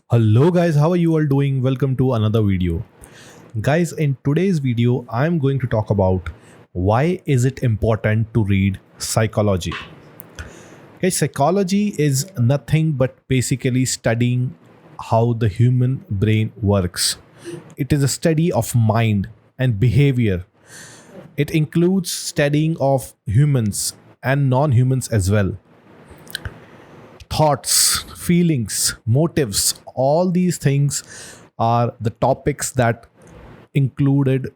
Hello guys, how are you all doing? Welcome to another video. Guys, in today's video, I'm going to talk about why is it important to read psychology. Okay, psychology is nothing but basically studying how the human brain works. It is a study of mind and behavior. It includes studying of humans and non-humans as well. Thoughts, feelings, motives, all these things are the topics that are included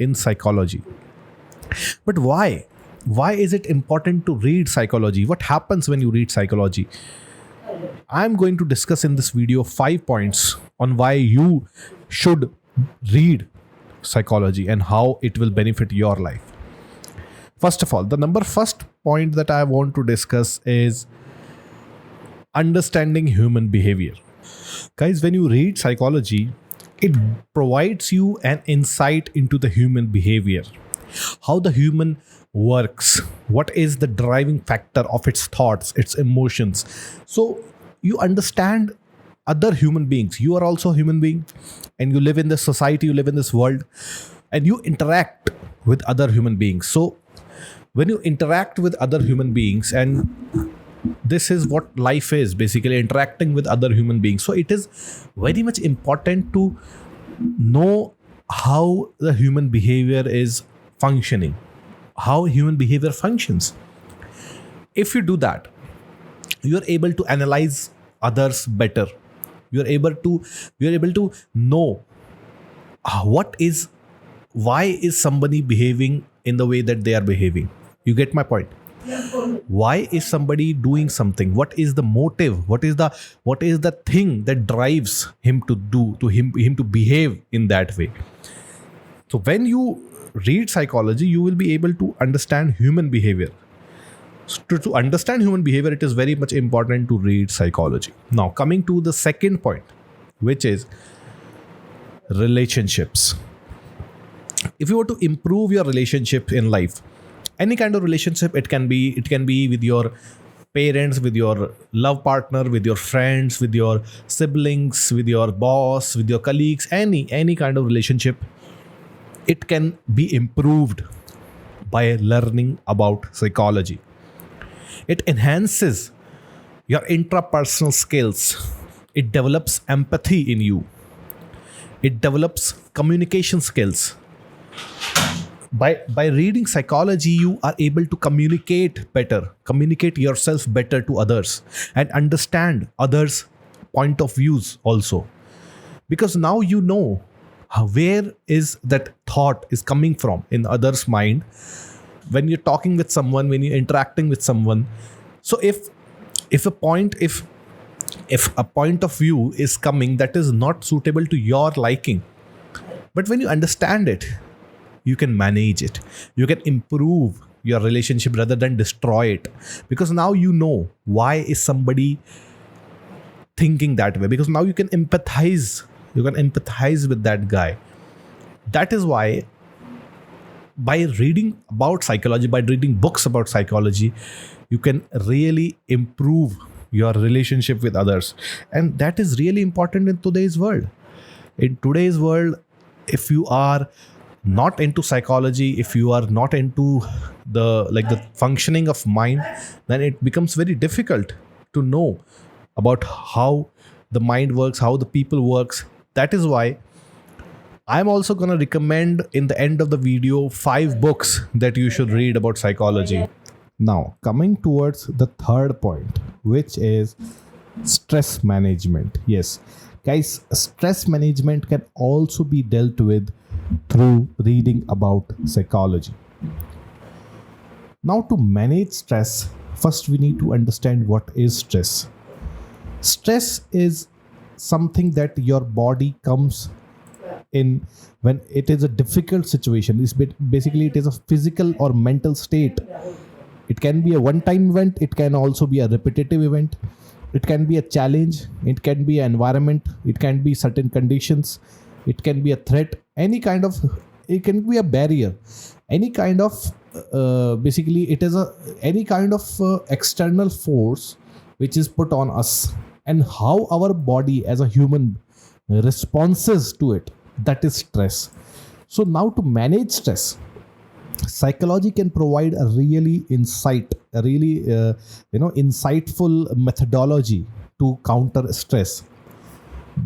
in psychology. But why? Why is it important to read psychology? What happens when you read psychology? I'm going to discuss in this video 5 points on why you should read psychology and how it will benefit your life. First of all, the number first point that I want to discuss is understanding human behavior. Guys, when you read psychology, it provides you an insight into the human behavior, how the human works, what is the driving factor of its thoughts, its emotions. So you understand other human beings. You are also a human being and you live in this society, you live in this world, and you interact with other human beings. So when you interact with other human beings, and this is what life is basically, interacting with other human beings, so it is very much important to know how the human behavior is functioning, how human behavior functions. If you do that, you are able to analyze others better. You are able to know what is why is somebody behaving in the way that they are behaving. You get my point? Why is somebody doing something? What is the motive? What is the thing that drives him to do to him to behave in that way? So when you read psychology, you will be able to understand human behavior. So to understand human behavior, it is very much important to read psychology. Now, coming to the second point, which is relationships. If you want to improve your relationship in life, any kind of relationship, it can be with your parents, with your love partner, with your friends, with your siblings, with your boss, with your colleagues, any kind of relationship, it can be improved by learning about psychology. It enhances your intrapersonal skills. It develops empathy in you. It develops communication skills. By reading psychology, you are able to communicate yourself better to others, and understand others point of views also, because now you know where is that thought is coming from in others mind when you're talking with someone, when you're interacting with someone. So if a point of view is coming that is not suitable to your liking, but when you understand it, you can manage it. You can improve your relationship rather than destroy it, because now you know why is somebody thinking that way, because now you can empathize with that guy. That is why, by reading about psychology, by reading books about psychology, you can really improve your relationship with others. And that is really important in today's world. In today's world, if you are not into psychology, if you are not into the functioning of mind, then it becomes very difficult to know about how the mind works, how the people works. That is why I'm also going to recommend in the end of the video 5 books that you should read about psychology. Now, coming towards the third point, which is stress management. Yes, guys, stress management can also be dealt with through reading about psychology. Now, to manage stress, first we need to understand what is stress. Stress is something that your body comes in when it is a difficult situation. Basically, it is a physical or mental state. It can be a one time event, it can also be a repetitive event, it can be a challenge, it can be an environment, it can be certain conditions, it can be a threat, it can be a barrier, any kind of basically it is a any kind of external force which is put on us, and how our body as a human responses to it, that is stress. So now to manage stress, psychology can provide a really insightful methodology to counter stress,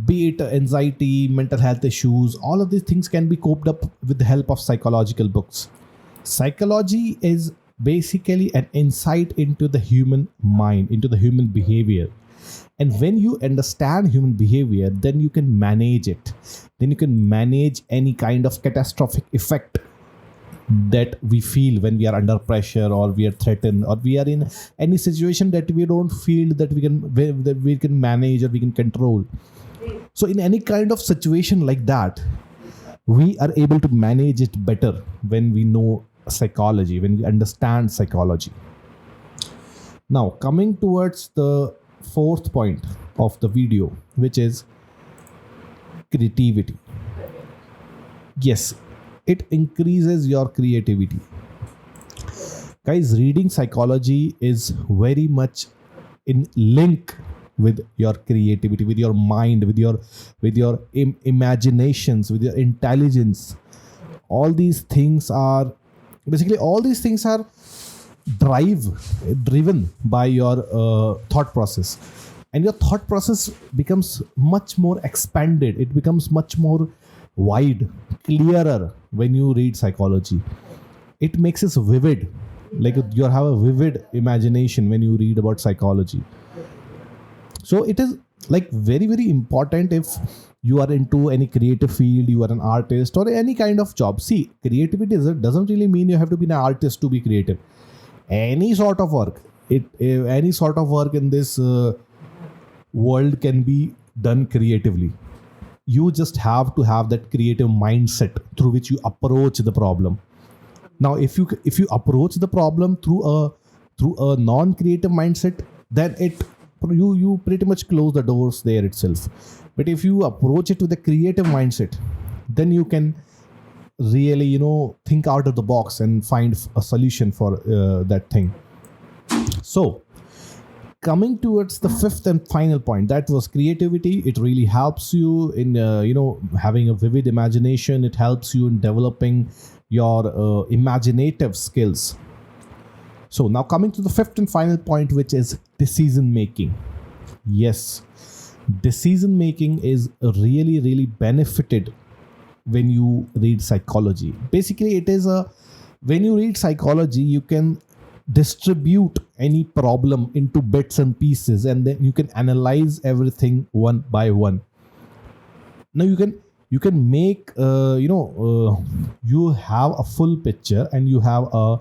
be it anxiety, mental health issues. All of these things can be coped up with the help of psychological books. Psychology is basically an insight into the human mind, into the human behavior. And when you understand human behavior, then you can manage it. Then you can manage any kind of catastrophic effect that we feel when we are under pressure, or we are threatened, or we are in any situation that we don't feel that we can manage or we can control. So in any kind of situation like that, we are able to manage it better when we know psychology, when we understand psychology. Now, coming towards the fourth point of the video, which is creativity. Yes, it increases your creativity. Guys, reading psychology is very much in link with your creativity, with your mind, with your imaginations, with your intelligence. All these things are drive driven by your thought process, and your thought process becomes much more expanded, it becomes much more wide, clearer when you read psychology. It makes us vivid, like you have a vivid imagination when you read about psychology. So it is like very very important. If you are into any creative field, you are an artist or any kind of job. See, creativity doesn't really mean you have to be an artist to be creative. Any sort of work, any sort of work in this world can be done creatively. You just have to have that creative mindset through which you approach the problem. Now if you approach the problem through a non creative mindset, then you pretty much close the doors there itself. But if you approach it with a creative mindset, then you can really think out of the box and find a solution for that thing. So coming towards the fifth and final point, that was creativity. It really helps you in having a vivid imagination. It helps you in developing your imaginative skills. So now coming to the fifth and final point, which is decision making. Yes, decision making is really really benefited when you read psychology. Basically, when you read psychology, you can distribute any problem into bits and pieces, and then you can analyze everything one by one. Now you can make you have a full picture, and you have a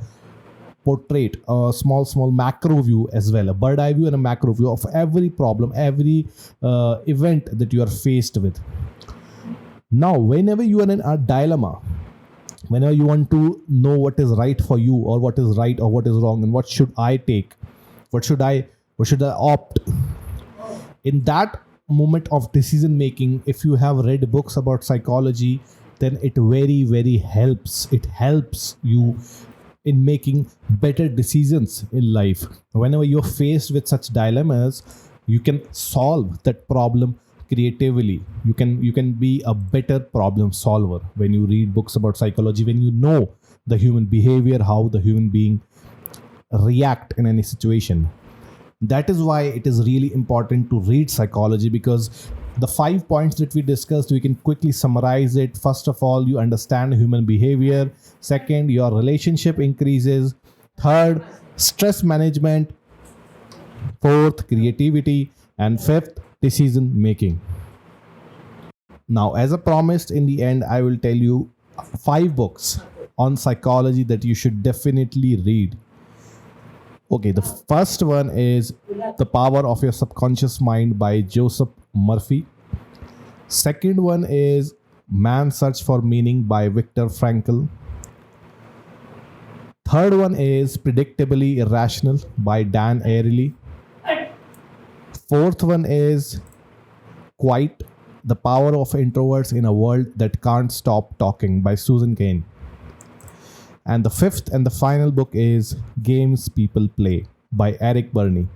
portrait, a small macro view as well, a bird eye view and a macro view of every problem, every event that you are faced with. Now, whenever you are in a dilemma, whenever you want to know what is right for you, or what is right or what is wrong, and what should I take, what should I opt, in that moment of decision making, if you have read books about psychology, then it very very helps. It helps you in making better decisions in life. Whenever you're faced with such dilemmas, you can solve that problem creatively. You can be a better problem solver when you read books about psychology, when you know the human behavior, how the human being react in any situation. That is why it is really important to read psychology, because the 5 points that we discussed, we can quickly summarize it. First of all, you understand human behavior. Second, your relationship increases. Third, stress management. Fourth, creativity. And fifth, decision making. Now, as I promised, in the end, I will tell you 5 books on psychology that you should definitely read. Okay, the first one is The Power of Your Subconscious Mind by Joseph Murphy. Second one is Man's Search for Meaning by Viktor Frankl. Third one is Predictably Irrational by Dan Ariely. Fourth one is Quiet: The Power of Introverts in a World That Can't Stop Talking by Susan Cain. And the fifth and the final book is Games People Play by Eric Berne.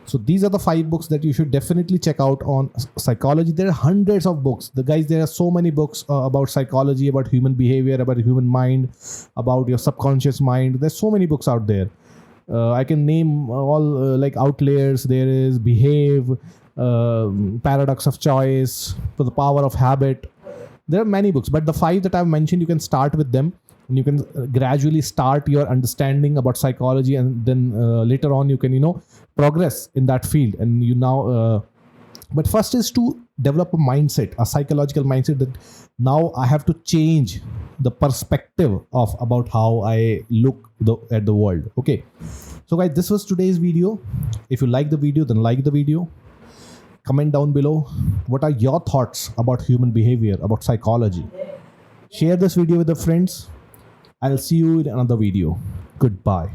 So these are the 5 books that you should definitely check out on psychology. There are hundreds of books. There are so many books about psychology, about human behavior, about human mind, about your subconscious mind. There's so many books out there. I can name all like Outliers. There is Behave, Paradox of Choice, For the Power of Habit. There are many books, but the 5 that I've mentioned, you can start with them. And you can gradually start your understanding about psychology, and then later on you can progress in that field. And but first is to develop a mindset, a psychological mindset, that now I have to change the perspective of about how I look at the world. Okay, so guys, this was today's video. If you like the video, then like the video. Comment down below what are your thoughts about human behavior, about psychology. Share this video with your friends. I'll see you in another video. Goodbye.